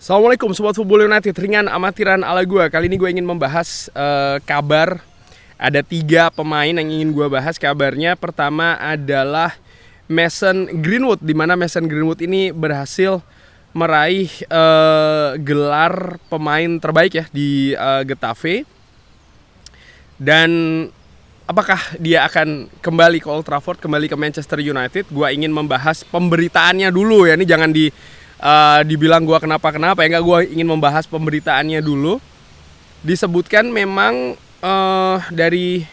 Assalamualaikum Sobat Football United, ringan amatiran ala gue. Kali ini gue ingin membahas kabar. Ada 3 pemain yang ingin gue bahas. Kabarnya pertama adalah Mason Greenwood, di mana Mason Greenwood ini berhasil meraih gelar pemain terbaik ya di Getafe. Dan apakah dia akan kembali ke Old Trafford, kembali ke Manchester United? Gue ingin membahas pemberitaannya dulu ya. Ini jangan dibilang gue kenapa ya, enggak, gue ingin membahas pemberitaannya dulu. Disebutkan memang dari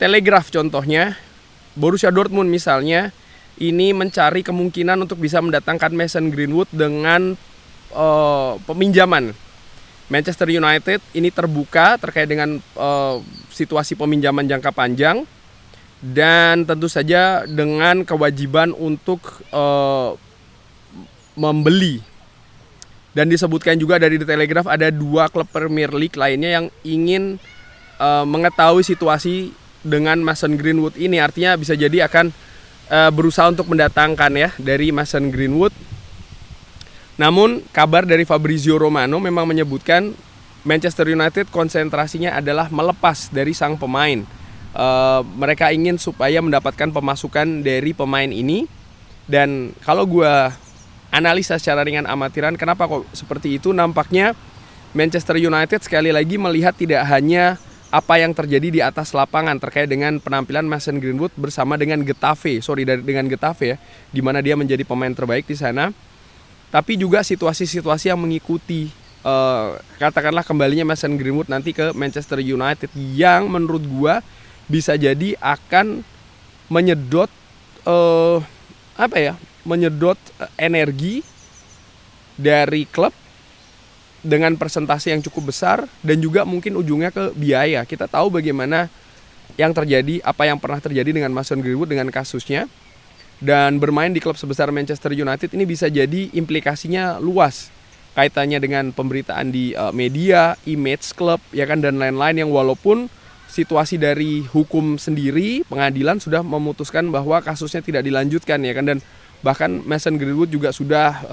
Telegraph contohnya, Borussia Dortmund misalnya ini mencari kemungkinan untuk bisa mendatangkan Mason Greenwood dengan peminjaman. Manchester United ini terbuka terkait dengan situasi peminjaman jangka panjang, dan tentu saja dengan kewajiban untuk membeli. Dan disebutkan juga dari The Telegraph ada 2 klub Premier League lainnya yang ingin mengetahui situasi dengan Mason Greenwood ini. Artinya bisa jadi akan berusaha untuk mendatangkan ya dari Mason Greenwood. Namun kabar dari Fabrizio Romano memang menyebutkan Manchester United konsentrasinya adalah melepas dari sang pemain. Mereka ingin supaya mendapatkan pemasukan dari pemain ini. Dan kalau gue analisa secara ringan amatiran, kenapa kok seperti itu? Nampaknya Manchester United sekali lagi melihat tidak hanya apa yang terjadi di atas lapangan terkait dengan penampilan Mason Greenwood bersama dengan Getafe, dengan Getafe ya, di mana dia menjadi pemain terbaik di sana, tapi juga situasi-situasi yang mengikuti katakanlah kembalinya Mason Greenwood nanti ke Manchester United, yang menurut gua bisa jadi akan menyedot energi dari klub dengan persentase yang cukup besar, dan juga mungkin ujungnya ke biaya. Kita tahu bagaimana yang terjadi, apa yang pernah terjadi dengan Mason Greenwood dengan kasusnya, dan bermain di klub sebesar Manchester United ini bisa jadi implikasinya luas, kaitannya dengan pemberitaan di media, image klub ya kan, dan lain-lain, yang walaupun situasi dari hukum sendiri, pengadilan sudah memutuskan bahwa kasusnya tidak dilanjutkan ya kan, dan bahkan Mason Greenwood juga sudah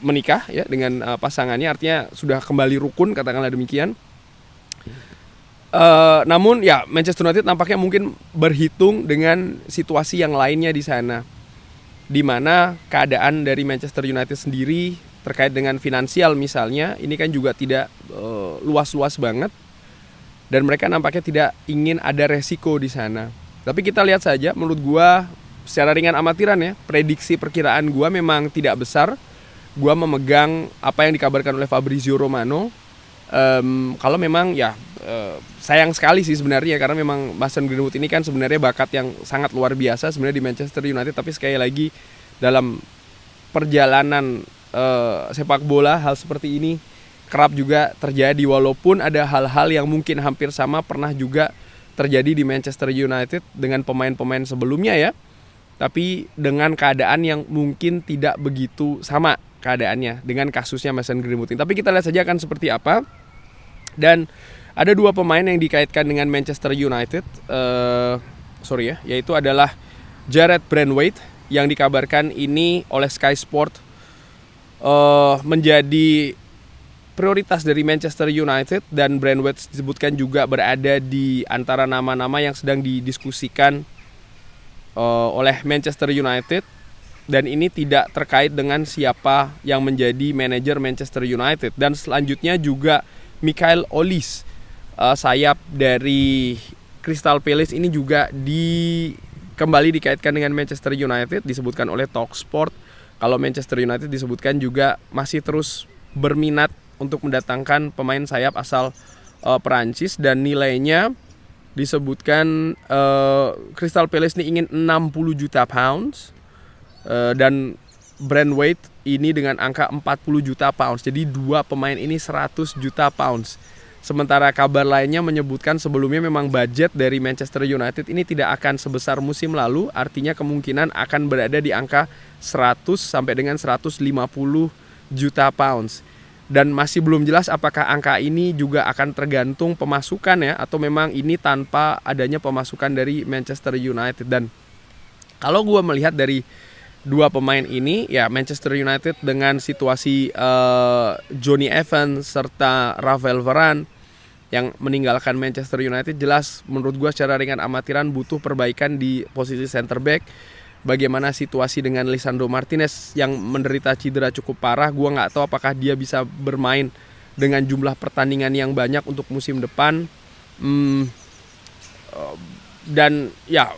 menikah ya dengan pasangannya, artinya sudah kembali rukun, katakanlah demikian. Namun ya Manchester United nampaknya mungkin berhitung dengan situasi yang lainnya di sana, di mana keadaan dari Manchester United sendiri terkait dengan finansial misalnya ini kan juga tidak luas-luas banget, dan mereka nampaknya tidak ingin ada resiko di sana. Tapi kita lihat saja, menurut gua secara ringan amatiran ya, prediksi perkiraan gua memang tidak besar. Gua memegang apa yang dikabarkan oleh Fabrizio Romano. Kalau memang ya sayang sekali sih sebenarnya, karena memang Mason Greenwood ini kan sebenarnya bakat yang sangat luar biasa sebenarnya di Manchester United, tapi sekali lagi dalam perjalanan sepak bola hal seperti ini kerap juga terjadi, walaupun ada hal-hal yang mungkin hampir sama pernah juga terjadi di Manchester United dengan pemain-pemain sebelumnya ya, tapi dengan keadaan yang mungkin tidak begitu sama keadaannya dengan kasusnya Mason Greenwood ini. Tapi kita lihat saja akan seperti apa. Dan ada 2 pemain yang dikaitkan dengan Manchester United, yaitu adalah Jared Brandwaite yang dikabarkan ini oleh Sky Sport menjadi prioritas dari Manchester United, dan Brandwaite disebutkan juga berada di antara nama-nama yang sedang didiskusikan oleh Manchester United, dan ini tidak terkait dengan siapa yang menjadi manajer Manchester United. Dan selanjutnya juga Michael Olise, sayap dari Crystal Palace, ini juga kembali dikaitkan dengan Manchester United, disebutkan oleh Talksport. Kalau Manchester United disebutkan juga masih terus berminat untuk mendatangkan pemain sayap asal Perancis, dan nilainya disebutkan Crystal Palace ini ingin 60 juta pounds, dan Brandwaite ini dengan angka 40 juta pounds. Jadi 2 pemain ini 100 juta pounds. Sementara kabar lainnya menyebutkan sebelumnya memang budget dari Manchester United ini tidak akan sebesar musim lalu, artinya kemungkinan akan berada di angka 100 sampai dengan 150 juta pounds. Dan masih belum jelas apakah angka ini juga akan tergantung pemasukan ya, atau memang ini tanpa adanya pemasukan dari Manchester United. Dan kalau gue melihat dari dua pemain ini, ya Manchester United dengan situasi Johnny Evans serta Rafael Varane yang meninggalkan Manchester United, jelas menurut gue secara ringan amatiran butuh perbaikan di posisi center back. Bagaimana situasi dengan Lisandro Martinez yang menderita cedera cukup parah, gue nggak tahu apakah dia bisa bermain dengan jumlah pertandingan yang banyak untuk musim depan. Dan ya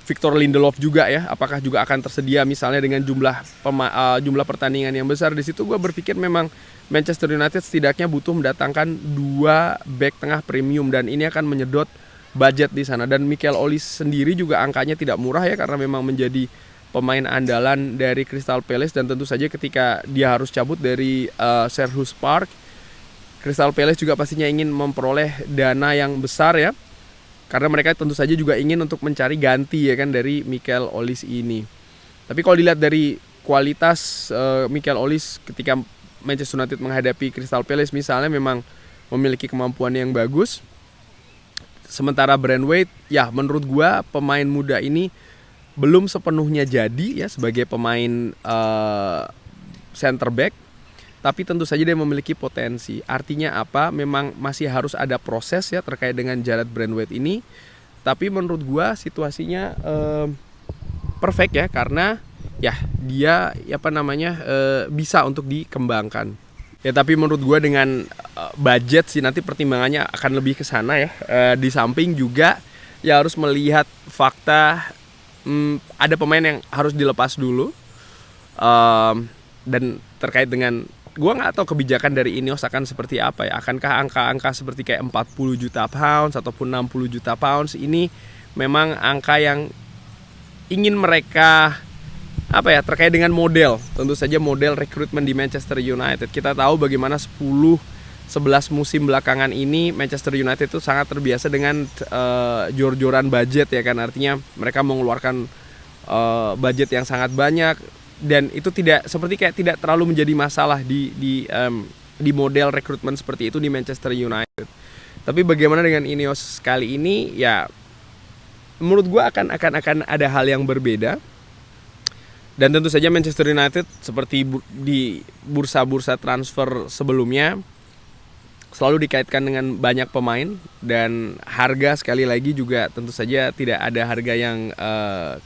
Victor Lindelof juga ya, apakah juga akan tersedia misalnya dengan jumlah pertandingan yang besar. Di situ gue berpikir memang Manchester United setidaknya butuh mendatangkan 2 back tengah premium, dan ini akan menyedot budget di sana. Dan Mikel Olise sendiri juga angkanya tidak murah ya, karena memang menjadi pemain andalan dari Crystal Palace, dan tentu saja ketika dia harus cabut dari Selhurst Park, Crystal Palace juga pastinya ingin memperoleh dana yang besar ya, karena mereka tentu saja juga ingin untuk mencari ganti ya kan dari Mikel Olise ini. Tapi kalau dilihat dari kualitas Mikel Olise ketika Manchester United menghadapi Crystal Palace misalnya, memang memiliki kemampuan yang bagus. Sementara Braithwaite, ya menurut gua pemain muda ini belum sepenuhnya jadi ya sebagai pemain center back, tapi tentu saja dia memiliki potensi. Artinya apa? Memang masih harus ada proses ya terkait dengan Jarrad Braithwaite ini. Tapi menurut gua situasinya perfect ya, karena ya dia bisa untuk dikembangkan. Ya tapi menurut gue dengan budget sih nanti pertimbangannya akan lebih ke sana ya. Di samping juga ya harus melihat fakta ada pemain yang harus dilepas dulu. Dan terkait dengan gue nggak tahu kebijakan dari Ineos akan seperti apa ya. Akankah angka-angka seperti kayak 40 juta pounds ataupun 60 juta pounds ini memang angka yang ingin mereka terkait dengan model, tentu saja model rekrutmen di Manchester United. Kita tahu bagaimana 10-11 musim belakangan ini Manchester United itu sangat terbiasa dengan jor-joran budget ya kan. Artinya mereka mengeluarkan budget yang sangat banyak, dan itu tidak terlalu menjadi masalah di model rekrutmen seperti itu di Manchester United. Tapi bagaimana dengan Ineos kali ini ya, menurut gue akan ada hal yang berbeda. Dan tentu saja Manchester United seperti di bursa-bursa transfer sebelumnya selalu dikaitkan dengan banyak pemain, dan harga sekali lagi juga tentu saja tidak ada harga yang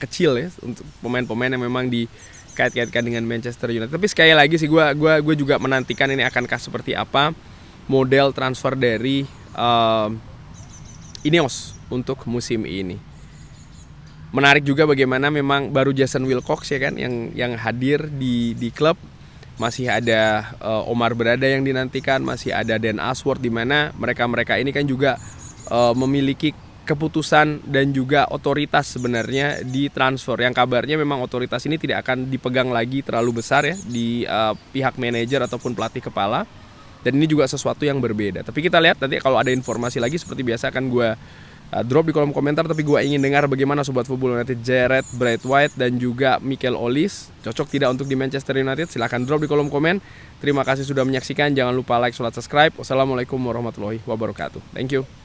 kecil ya untuk pemain-pemain yang memang dikait-kaitkan dengan Manchester United. Tapi sekali lagi sih gue juga menantikan ini akankah seperti apa model transfer dari Ineos untuk musim ini. Menarik juga bagaimana memang baru Jason Wilcox ya kan yang hadir di klub. Masih ada Omar Berada yang dinantikan, masih ada Dan Ashworth, di mana mereka ini kan juga memiliki keputusan dan juga otoritas sebenarnya di transfer. Yang kabarnya memang otoritas ini tidak akan dipegang lagi terlalu besar ya di pihak manajer ataupun pelatih kepala. Dan ini juga sesuatu yang berbeda. Tapi kita lihat nanti kalau ada informasi lagi, seperti biasa akan gue drop di kolom komentar. Tapi gue ingin dengar bagaimana Sobat Football United Jarrad Braithwaite dan juga Mikel Olise cocok tidak untuk di Manchester United. Silahkan drop di kolom komen. Terima kasih sudah menyaksikan. Jangan lupa like, subscribe. Wassalamualaikum warahmatullahi wabarakatuh. Thank you.